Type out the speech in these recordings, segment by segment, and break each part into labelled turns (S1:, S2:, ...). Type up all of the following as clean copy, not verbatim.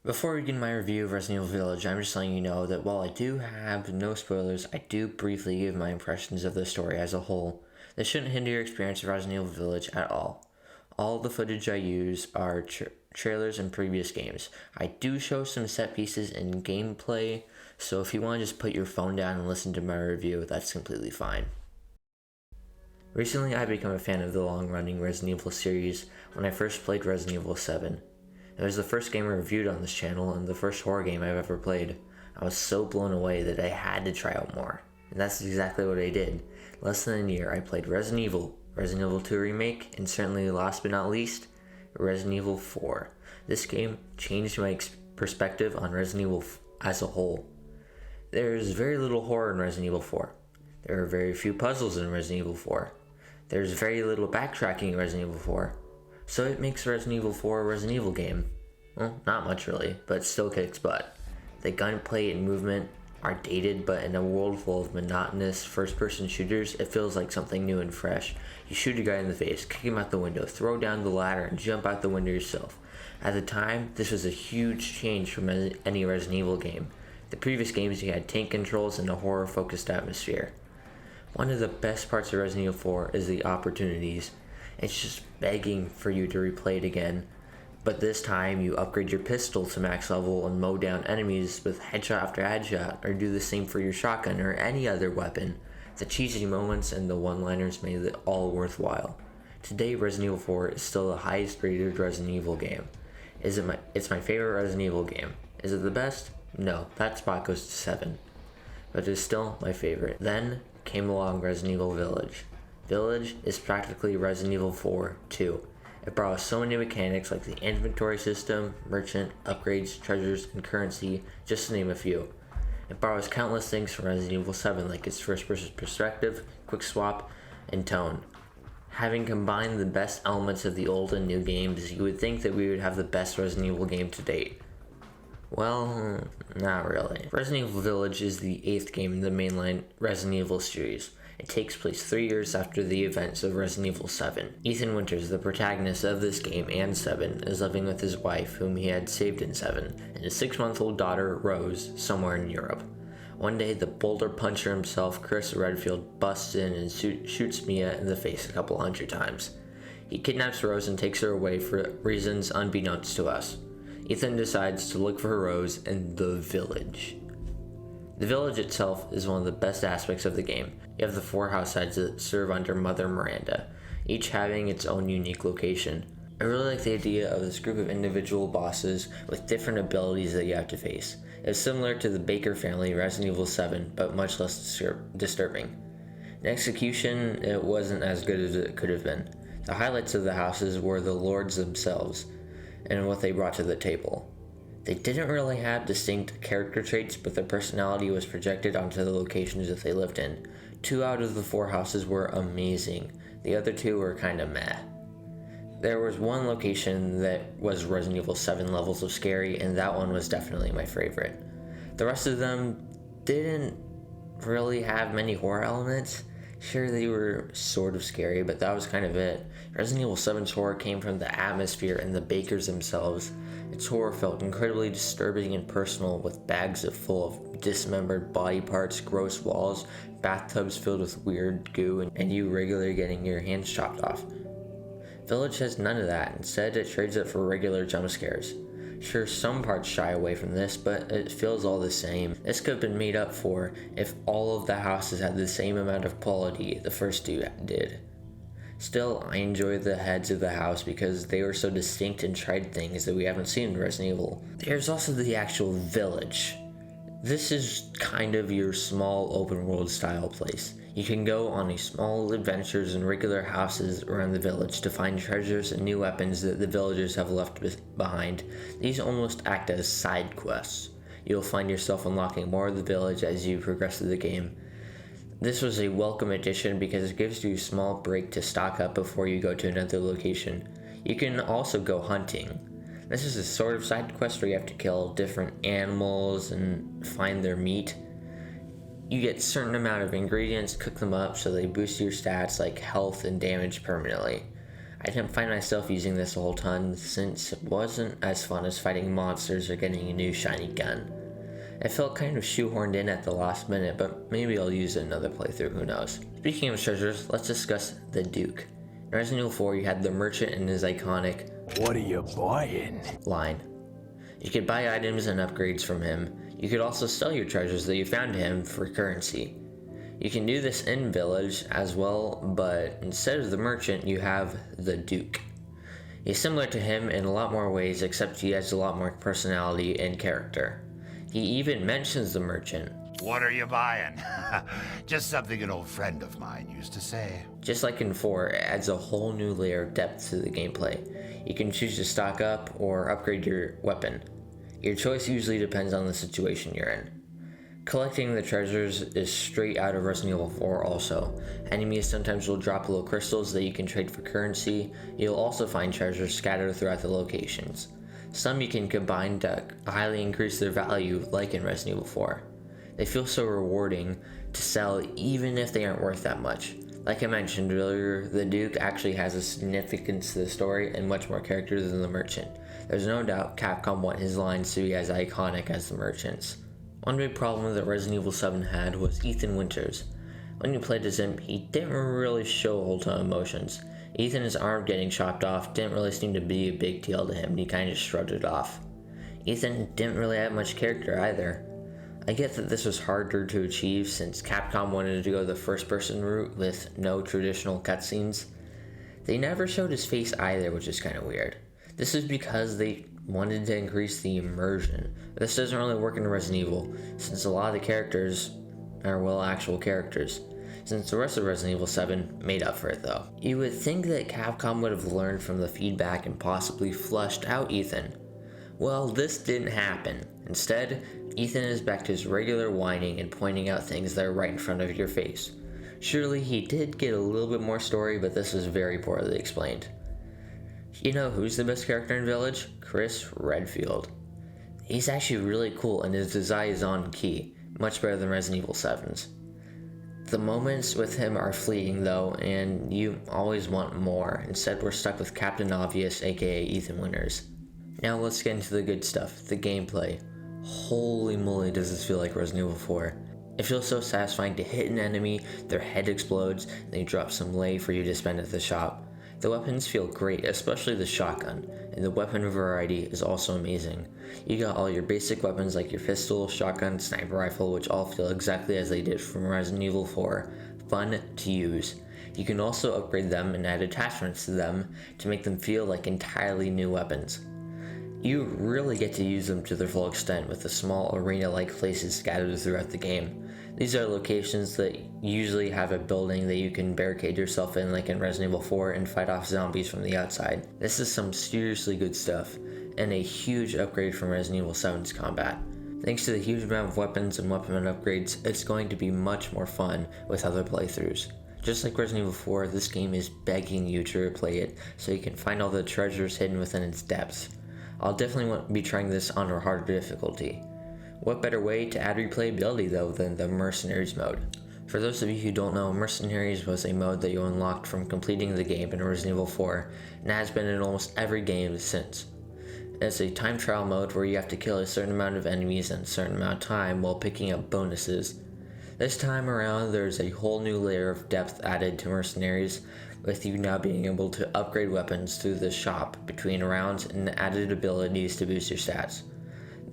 S1: Before we begin my review of Resident Evil Village, I'm just letting you know that while I do have no spoilers, I do briefly give my impressions of the story as a whole. This shouldn't hinder your experience of Resident Evil Village at all. All the footage I use are trailers and previous games. I do show some set pieces in gameplay, so if you want to just put your phone down and listen to my review, that's completely fine. Recently, I've become a fan of the long-running Resident Evil series when I first played Resident Evil 7. It was the first game I reviewed on this channel and the first horror game I've ever played. I was so blown away that I had to try out more. And that's exactly what I did. Less than a year, I played Resident Evil 2 Remake, and certainly last but not least, Resident Evil 4. This game changed my perspective on Resident Evil as a whole. There's very little horror in Resident Evil 4. There are very few puzzles in Resident Evil 4. There's very little backtracking in Resident Evil 4. So it makes Resident Evil 4 a Resident Evil game. Well, not much really, but it still kicks butt. The gunplay and movement are dated, but in a world full of monotonous first-person shooters, it feels like something new and fresh. You shoot a guy in the face, kick him out the window, throw down the ladder, and jump out the window yourself. At the time, this was a huge change from any Resident Evil game. The previous games, you had tank controls and a horror-focused atmosphere. One of the best parts of Resident Evil 4 is the opportunities. It's just begging for you to replay it again. But this time, you upgrade your pistol to max level and mow down enemies with headshot after headshot, or do the same for your shotgun or any other weapon. The cheesy moments and the one-liners made it all worthwhile. Today, Resident Evil 4 is still the highest rated Resident Evil game. It's my favorite Resident Evil game. Is it the best? No, that spot goes to 7. But it's still my favorite. Then came along Resident Evil Village. Village is practically Resident Evil 4 2. It brought us so many mechanics like the inventory system, merchant, upgrades, treasures, and currency, just to name a few. It brought us countless things from Resident Evil 7 like its first-person perspective, quick swap, and tone. Having combined the best elements of the old and new games, you would think that we would have the best Resident Evil game to date. Well, not really. Resident Evil Village is the 8th game in the mainline Resident Evil series. It takes place 3 years after the events of Resident Evil 7. Ethan Winters, the protagonist of this game and 7, is living with his wife, whom he had saved in 7, and his 6-month-old daughter, Rose, somewhere in Europe. One day, the boulder puncher himself, Chris Redfield, busts in and shoots Mia in the face a couple hundred times. He kidnaps Rose and takes her away for reasons unbeknownst to us. Ethan decides to look for Rose in the village. The village itself is one of the best aspects of the game. You have the 4 house sides that serve under Mother Miranda, each having its own unique location. I really like the idea of this group of individual bosses with different abilities that you have to face. It's similar to the Baker family in Resident Evil 7, but much less disturbing. In execution, it wasn't as good as it could have been. The highlights of the houses were the lords themselves, and what they brought to the table. They didn't really have distinct character traits, but their personality was projected onto the locations that they lived in. 2 out of the 4 houses were amazing. The other 2 were kinda meh. There was one location that was Resident Evil 7 levels of scary, and that one was definitely my favorite. The rest of them didn't really have many horror elements. Sure, they were sort of scary, but that was kind of it. Resident Evil 7's horror came from the atmosphere and the Bakers themselves. Its horror felt incredibly disturbing and personal, with bags full of dismembered body parts, gross walls, bathtubs filled with weird goo, and you regularly getting your hands chopped off. Village has none of that. Instead, it trades it for regular jump scares. Sure, some parts shy away from this, but it feels all the same. This could have been made up for if all of the houses had the same amount of quality the first 2 did. Still, I enjoy the heads of the house because they were so distinct and tried things that we haven't seen in Resident Evil. There's also the actual village. This is kind of your small open world style place. You can go on a small adventures in regular houses around the village to find treasures and new weapons that the villagers have left behind. These almost act as side quests. You'll find yourself unlocking more of the village as you progress through the game. This was a welcome addition because it gives you a small break to stock up before you go to another location. You can also go hunting. This is a sort of side quest where you have to kill different animals and find their meat. You get a certain amount of ingredients, cook them up so they boost your stats like health and damage permanently. I didn't find myself using this a whole ton since it wasn't as fun as fighting monsters or getting a new shiny gun. It felt kind of shoehorned in at the last minute, but maybe I'll use it in another playthrough, who knows. Speaking of treasures, let's discuss the Duke. In Resident Evil 4, you had the merchant and his iconic
S2: "What are you buying?"
S1: line. You could buy items and upgrades from him. You could also sell your treasures that you found to him for currency. You can do this in Village as well, but instead of the merchant, you have the Duke. He's similar to him in a lot more ways, except he has a lot more personality and character. He even mentions the merchant.
S2: "What are you buying?" Just something an old friend of mine used to say.
S1: Just like in 4, it adds a whole new layer of depth to the gameplay. You can choose to stock up or upgrade your weapon. Your choice usually depends on the situation you're in. Collecting the treasures is straight out of Resident Evil 4 also. Enemies sometimes will drop little crystals that you can trade for currency. You'll also find treasures scattered throughout the locations. Some you can combine to highly increase their value, like in Resident Evil 4. They feel so rewarding to sell even if they aren't worth that much. Like I mentioned earlier, the Duke actually has a significance to the story and much more character than the merchant. There's no doubt Capcom want his lines to be as iconic as the merchant's. One big problem that Resident Evil 7 had was Ethan Winters. When you played as him, he didn't really show a whole ton of emotions. Ethan's arm getting chopped off didn't really seem to be a big deal to him, and he kind of shrugged it off. Ethan didn't really have much character either. I get that this was harder to achieve since Capcom wanted to go the first-person route with no traditional cutscenes. They never showed his face either, which is kind of weird. This is because they wanted to increase the immersion. This doesn't really work in Resident Evil, since a lot of the characters are, well, actual characters. Since the rest of Resident Evil 7 made up for it though. You would think that Capcom would have learned from the feedback and possibly flushed out Ethan. Well, this didn't happen. Instead, Ethan is back to his regular whining and pointing out things that are right in front of your face. Surely he did get a little bit more story, but this was very poorly explained. You know who's the best character in Village? Chris Redfield. He's actually really cool and his design is on key, much better than Resident Evil 7's. The moments with him are fleeting though, and you always want more. Instead, we're stuck with Captain Obvious, aka Ethan Winters. Now let's get into the good stuff, the gameplay. Holy moly, does this feel like Resident Evil 4. It feels so satisfying to hit an enemy, their head explodes, and they drop some lei for you to spend at the shop. The weapons feel great, especially the shotgun, and the weapon variety is also amazing. You got all your basic weapons like your pistol, shotgun, sniper rifle, which all feel exactly as they did from Resident Evil 4, fun to use. You can also upgrade them and add attachments to them to make them feel like entirely new weapons. You really get to use them to their full extent with the small arena-like places scattered throughout the game. These are locations that usually have a building that you can barricade yourself in like in Resident Evil 4 and fight off zombies from the outside. This is some seriously good stuff, and a huge upgrade from Resident Evil 7's combat. Thanks to the huge amount of weapons and weapon upgrades, it's going to be much more fun with other playthroughs. Just like Resident Evil 4, this game is begging you to replay it so you can find all the treasures hidden within its depths. I'll definitely be trying this on a harder difficulty. What better way to add replayability though than the Mercenaries Mode? For those of you who don't know, Mercenaries was a mode that you unlocked from completing the game in Resident Evil 4, and has been in almost every game since. It's a time trial mode where you have to kill a certain amount of enemies in a certain amount of time while picking up bonuses. This time around, there's a whole new layer of depth added to Mercenaries, with you now being able to upgrade weapons through the shop between rounds and added abilities to boost your stats.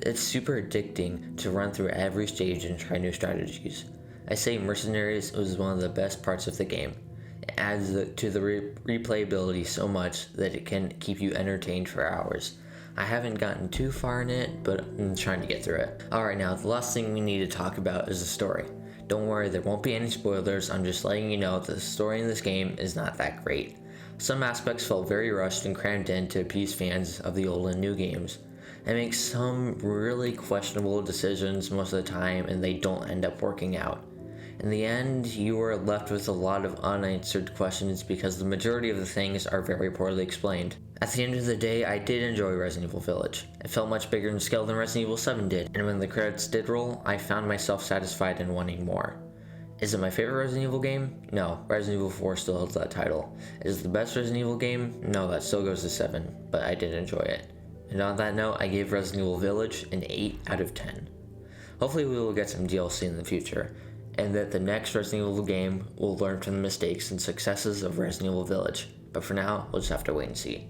S1: It's super addicting to run through every stage and try new strategies. I say Mercenaries was one of the best parts of the game. It adds to the replayability so much that it can keep you entertained for hours. I haven't gotten too far in it, but I'm trying to get through it. Alright, now the last thing we need to talk about is the story. Don't worry, there won't be any spoilers. I'm just letting you know that the story in this game is not that great. Some aspects felt very rushed and crammed in to appease fans of the old and new games. It makes some really questionable decisions most of the time, and they don't end up working out. In the end, you are left with a lot of unanswered questions because the majority of the things are very poorly explained. At the end of the day, I did enjoy Resident Evil Village. It felt much bigger in scale than Resident Evil 7 did, and when the credits did roll, I found myself satisfied and wanting more. Is it my favorite Resident Evil game? No, Resident Evil 4 still holds that title. Is it the best Resident Evil game? No, that still goes to 7, but I did enjoy it. And on that note, I gave Resident Evil Village an 8 out of 10. Hopefully we will get some DLC in the future, and that the next Resident Evil game will learn from the mistakes and successes of Resident Evil Village. But for now, we'll just have to wait and see.